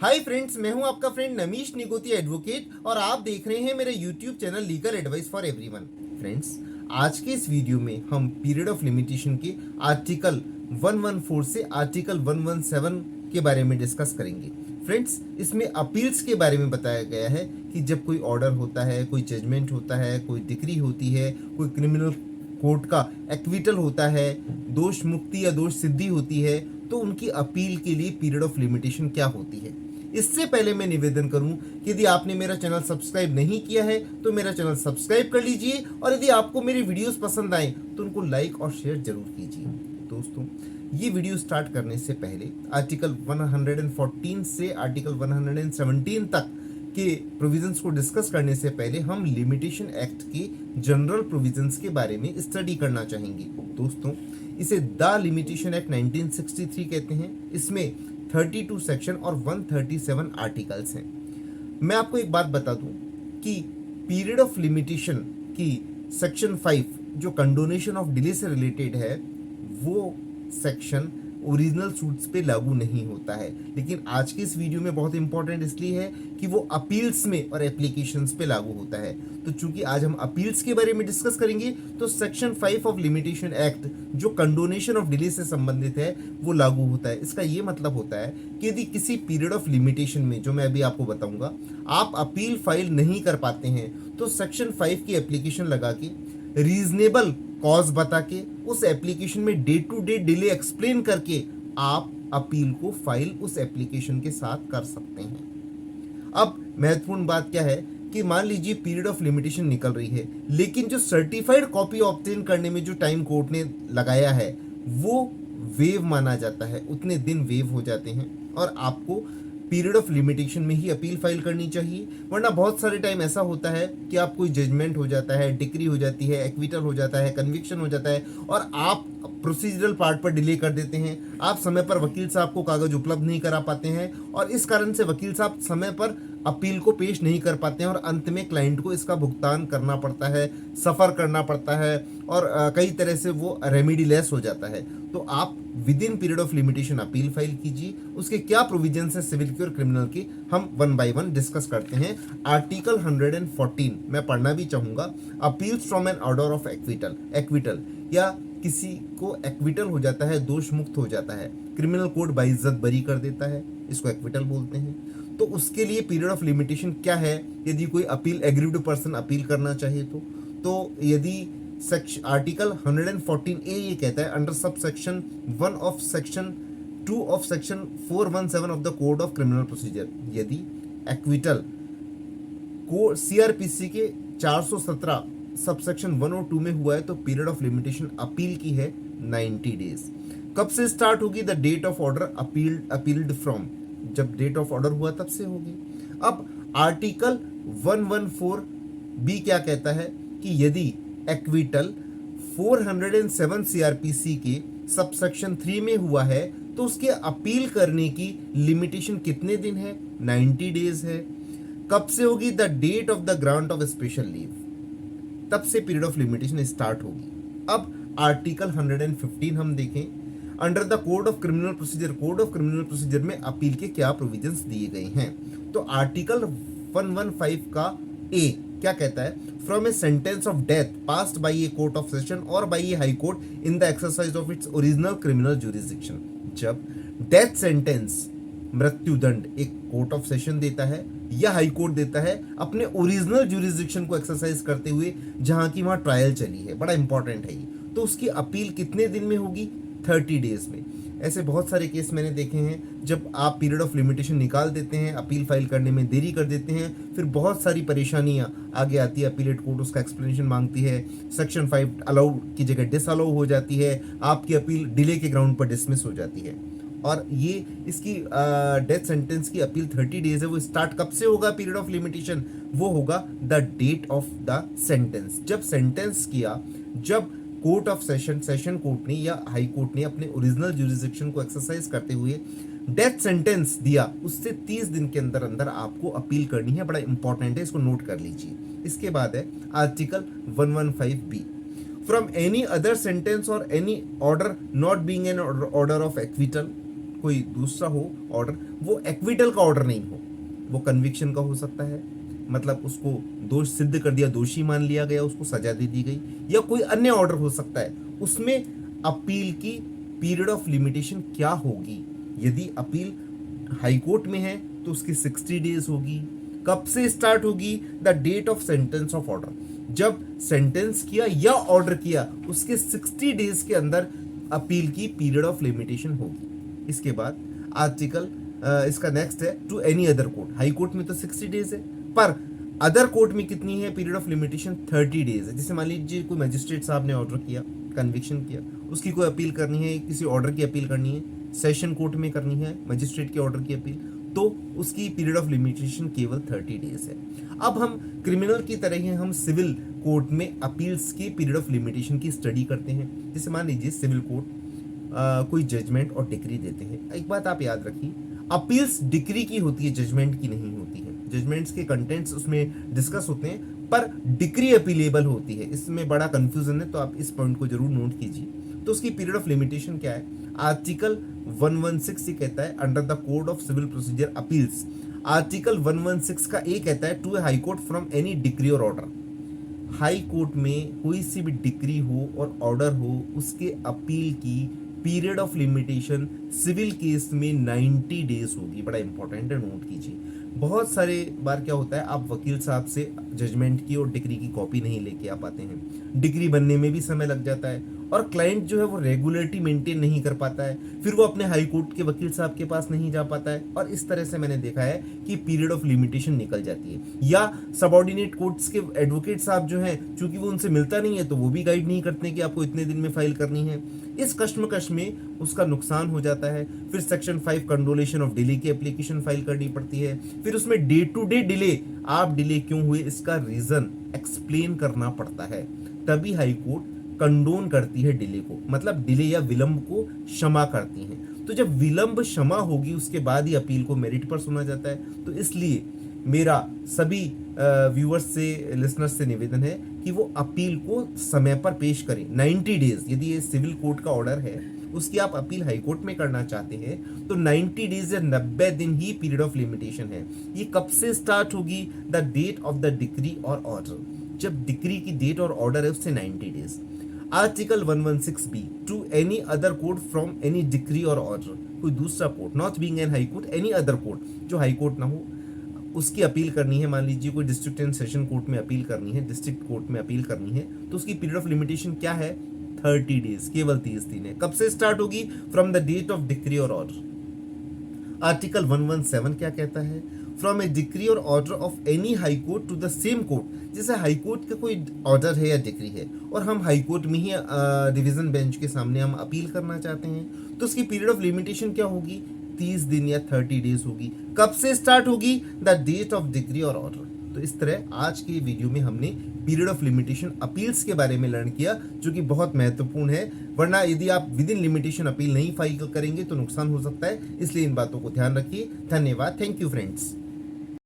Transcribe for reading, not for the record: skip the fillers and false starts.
Hi friends, मैं हूं आपका फ्रेंड नमीश निगोती एडवोकेट और आप देख रहे हैं मेरे YouTube channel legal advice for everyone. Friends, आज के इस वीडियो में हम पीरियड ऑफ लिमिटेशन के आर्टिकल 114 से आर्टिकल 117 के बारे में डिस्कस करेंगे। फ्रेंड्स, इसमें अपील्स के बारे में बताया गया है कि जब कोई ऑर्डर होता है, कोई जजमेंट होता है, कोई डिक्री होती है, कोई क्रिमिनल कोर्ट का एक्विटल होता है, दोष मुक्ति या दोष सिद्धि होती है, तो उनकी अपील के लिए पीरियड ऑफ लिमिटेशन क्या होती है। इससे पहले मैं निवेदन करूं कि यदि आपने मेरा चैनल सब्सक्राइब नहीं किया है तो मेरा चैनल सब्सक्राइब कर लीजिए और यदि आपको मेरी वीडियोस पसंद आए तो उनको लाइक और शेयर जरूर कीजिए। दोस्तों, ये वीडियो स्टार्ट करने से पहले आर्टिकल 114 से आर्टिकल 117 तक के प्रोविजंस को डिस्कस करने से पहले हम लिमिटेशन एक्ट के जनरल प्रोविजंस के बारे में स्टडी करना चाहेंगे। दोस्तों, इसे द लिमिटेशन एक्ट 1963 कहते हैं। इसमें 32 सेक्शन और 137 आर्टिकल्स हैं। मैं आपको एक बात बता दूं कि पीरियड ऑफ लिमिटेशन की सेक्शन 5 जो कंडोनेशन ऑफ डिले से रिलेटेड है, वो सेक्शन ओरिजिनल सूट्स पे लागू नहीं होता है, लेकिन आज की इस वीडियो में बहुत इंपॉर्टेंट इसलिए है कि वो अपील्स में और एप्लीकेशंस पे लागू होता है। तो चूंकि आज हम अपील्स के बारे में डिस्कस करेंगे तो सेक्शन 5 ऑफ लिमिटेशन एक्ट जो कंडोनेशन ऑफ डिले से संबंधित है वो लागू होता है। इसका ये मतलब होता है कि यदि किसी पीरियड ऑफ लिमिटेशन में, जो मैं अभी आपको बताऊंगा, आप अपील फाइल नहीं कर पाते हैं तो सेक्शन 5 की एप्लीकेशन लगा के रीजनेबल कॉज बता के उस एप्लीकेशन में day to day delay explain करके आप अपील को फाइल उस एप्लीकेशन के साथ कर सकते हैं। अब महत्वपूर्ण बात क्या है कि मान लीजिए पीरियड ऑफ लिमिटेशन निकल रही है, लेकिन जो सर्टिफाइड कॉपी ऑब्टेन करने में जो टाइम कोर्ट ने लगाया है वो वेव माना जाता है, उतने दिन वेव हो जाते हैं और आपको पीरियड ऑफ लिमिटेशन में ही अपील फाइल करनी चाहिए। वरना बहुत सारे टाइम ऐसा होता है कि आप कोई जजमेंट हो जाता है, डिक्री हो जाती है, एक्विटल हो जाता है, कन्विक्शन हो जाता है और आप प्रोसीजरल पार्ट पर डिले कर देते हैं। आप समय पर वकील साहब को कागज उपलब्ध नहीं करा पाते हैं और इस कारण से वकील साहब समय पर अपील को पेश नहीं कर पाते हैं और अंत में क्लाइंट को इसका भुगतान करना पड़ता है, सफ़र करना पड़ता है और कई तरह से वो रेमेडी लेस हो जाता है। तो आप with in period of limitation appeal file कीजिए। उसके क्या प्रोविजंस है सिविल के और क्रिमिनल के, हम वन बाय वन डिस्कस करते हैं। आर्टिकल 114 मैं पढ़ना भी चाहूँगा। Appeals from an order of acquittal या किसी को एक्विटल हो जाता है, दोष मुक्त हो जाता है, क्रिमिनल कोर्ट बाइज्जत बरी कर देता है, इसको एक्विटल बोलते हैं। तो उसके लिए पीरियड ऑफ लिमिटेशन क्या है यदि कोई अपील एग्रीव्ड पर्सन अपील करना चाहे तो यदि आर्टिकल 114A ये कहता है under sub section 1 of section 2 of section 417 of the code of criminal procedure, यदि एक्विटल को सीआरपीसी के 417 सबसेक्शन 1 और 2 में हुआ है तो पीरियड ऑफ लिमिटेशन अपील की है 90 डेज। कब से स्टार्ट होगी? The date of order appealed from, जब डेट ऑफ ऑर्डर हुआ तब से होगी। अब आर्टिकल 114B क्या कहता है कि यदि एक्विटल 407 सीआरपीसी के सबसेक्शन 3 में हुआ है तो उसके अपील करने की लिमिटेशन कितने दिन है? 90 डेज है। कब से होगी? The date of the grant of special leave, तब से पीरियड ऑफ लिमिटेशन स्टार्ट होगी। अब आर्टिकल 115 हम देखें। Under the code of criminal procedure में अपील के क्या प्रोविजंस दिए गए हैं? तो आर्टिकल 115 का ए क्या कहता है? From a sentence of death passed by a court of session और by a high court in the exercise of its original criminal jurisdiction. जब डेथ सेंटेंस, मृत्यु दंड, एक कोर्ट ऑफ सेशन देता है या हाई कोर्ट देता है अपने ओरिजिनल ज्यूरिसडिक्शन को एक्सरसाइज करते हुए जहां की वहां ट्रायल चली है, बड़ा इंपॉर्टेंट है ये, तो उसकी अपील कितने दिन में होगी? 30 डेज में। ऐसे बहुत सारे केस मैंने देखे हैं जब आप पीरियड ऑफ लिमिटेशन निकाल देते हैं, अपील फाइल करने में देरी कर देते हैं, फिर बहुत सारी परेशानियां आगे आती है। अपीलेट कोर्ट उसका एक्सप्लेनेशन मांगती है, सेक्शन 5 अलाउ की जगह डिसअलाउ हो जाती है, आपकी अपील डिले के ग्राउंड पर डिसमिस हो जाती है। और ये इसकी डेथ सेंटेंस की अपील 30 डेज है। वो स्टार्ट कब से होगा पीरियड ऑफ लिमिटेशन? वो होगा the date of the sentence, जब सेंटेंस किया, जब कोर्ट ऑफ सेशन कोर्ट ने या हाई कोर्ट ने अपने ओरिजिनल ज्यूरिसडिक्शन को एक्सरसाइज करते हुए डेथ सेंटेंस दिया, उससे 30 दिन के अंदर अंदर आपको अपील करनी है। बड़ा इंपॉर्टेंट है, इसको नोट कर लीजिए। इसके बाद है article 115B, from any other sentence और any order not being an order of acquittal कोई दूसरा हो ऑर्डर, वो एक्विटल का ऑर्डर नहीं हो, वो कन्विक्शन का हो सकता है, मतलब उसको दोष सिद्ध कर दिया, दोषी मान लिया गया, उसको सजा दे दी गई, या कोई अन्य ऑर्डर हो सकता है। उसमें अपील की पीरियड ऑफ लिमिटेशन क्या होगी? यदि अपील हाई कोर्ट में है तो उसकी 60 डेज होगी। कब से स्टार्ट होगी? The date of sentence of order, जब सेंटेंस किया या ऑर्डर किया उसके 60 डेज के अंदर अपील की पीरियड ऑफ लिमिटेशन होगी। इसके बाद आर्टिकल इसका नेक्स्ट है to any other court. High court में तो 60 डेज है, पर अदर कोर्ट में कितनी है पीरियड ऑफ लिमिटेशन? 30 डेज है। जैसे मान लीजिए कोई मजिस्ट्रेट साहब ने ऑर्डर किया, कन्विक्शन किया, उसकी कोई अपील करनी है, किसी ऑर्डर की अपील करनी है, सेशन कोर्ट में करनी है मजिस्ट्रेट के ऑर्डर की अपील, तो उसकी पीरियड ऑफ लिमिटेशन केवल 30 डेज है। अब हम क्रिमिनल की तरह ही हम सिविल कोर्ट में अपील्स की पीरियड ऑफ लिमिटेशन की स्टडी करते हैं। जैसे मान लीजिए सिविल कोर्ट कोई जजमेंट और डिक्री देते हैं। एक बात आप याद रखिए, अपील्स डिक्री की होती है, जजमेंट की नहीं होती है। जजमेंट्स के कंटेंट्स उसमें डिस्कस होते हैं, पर डिक्री अपीलेबल होती है। इसमें बड़ा कंफ्यूजन है, तो आप इस पॉइंट को जरूर नोट कीजिए। तो उसकी पीरियड ऑफ लिमिटेशन क्या है? आर्टिकल 116 ये कहता है under the code of civil procedure appeals, article 116 का ए कहता है to a high court from any decree और ऑर्डर। हाई कोर्ट में कोई सी भी डिक्री हो और ऑर्डर हो, उसके अपील की period of limitation civil case में 90 डेज होगी। बड़ा इंपॉर्टेंट है, नोट कीजिए। बहुत सारे बार क्या होता है, आप वकील साहब से जजमेंट की और डिक्री की कॉपी नहीं लेके आ पाते हैं, डिक्री बनने में भी समय लग जाता है, और क्लाइंट जो है वो रेगुलरिटी मेंटेन नहीं कर पाता है, फिर वो अपने हाई कोर्ट के वकील साहब के पास नहीं जा पाता है, और इस तरह से मैंने देखा है कि पीरियड ऑफ लिमिटेशन निकल जाती है। या सबऑर्डिनेट कोर्ट्स के एडवोकेट साहब जो हैं, चूंकि वो उनसे मिलता नहीं है, तो वो भी गाइड नहीं करते कि आपको इतने दिन में फाइल करनी है। इस कश्मकश में उसका नुकसान हो जाता है। फिर सेक्शन 5 कंडोलेशन ऑफ डिले की एप्लीकेशन फाइल करनी पड़ती है, फिर उसमें डे टू डे डिले, आप डिले क्यों हुए इसका रीजन एक्सप्लेन करना पड़ता है। तभी हाई कोर्ट कंडोन करती है डिले को, मतलब डिले या विलंब को क्षमा करती है। तो जब विलंब क्षमा होगी उसके बाद ही अपील को मेरिट पर सुना जाता है। तो इसलिए मेरा सभी व्यूअर्स से, लिसनर्स से निवेदन है कि वो अपील को समय पर पेश करें। 90 डेज, यदि ये सिविल कोर्ट का ऑर्डर है, उसकी आप अपील हाई कोर्ट में करना चाहते हैं, तो 90 डेज या 90 दिन ही पीरियड ऑफ लिमिटेशन है। ये कब से स्टार्ट होगी? The date of the decree और ऑर्डर, जब डिक्री की डेट और ऑर्डर है उससे 90 days. Article 116B to any other court from any decree और ऑर्डर, कोई दूसरा court, not being an high court, any other court जो हाई कोर्ट ना हो, उसकी अपील करनी है। मान लीजिए कोई डिस्ट्रिक्ट एंड सेशन कोर्ट में अपील करनी है, डिस्ट्रिक्ट कोर्ट में अपील करनी है, तो उसकी पीरियड ऑफ लिमिटेशन क्या है? 30 डेज, केवल 30 दिन है। कब से स्टार्ट होगी? From the date of decree और ऑर्डर। आर्टिकल 117 क्या कहता है? फ्रॉम ए डिक्री और order of any high court to the same court. जैसे हाई कोर्ट का कोई ऑर्डर है या डिक्री है और हम हाई कोर्ट में ही डिवीजन बेंच के सामने हम अपील करना चाहते हैं, तो उसकी पीरियड ऑफ लिमिटेशन क्या होगी? 30 दिन या 30 डेज होगी। कब से स्टार्ट होगी? द डेट ऑफ डिक्री और ऑर्डर। तो इस तरह आज के वीडियो में हमने पीरियड ऑफ लिमिटेशन अपील्स के बारे में लर्न किया, जो कि बहुत महत्वपूर्ण है। वरना यदि आप विद इन लिमिटेशन अपील नहीं फाइल करेंगे तो नुकसान हो सकता है। इसलिए इन बातों को ध्यान रखिए। धन्यवाद। Thank you friends.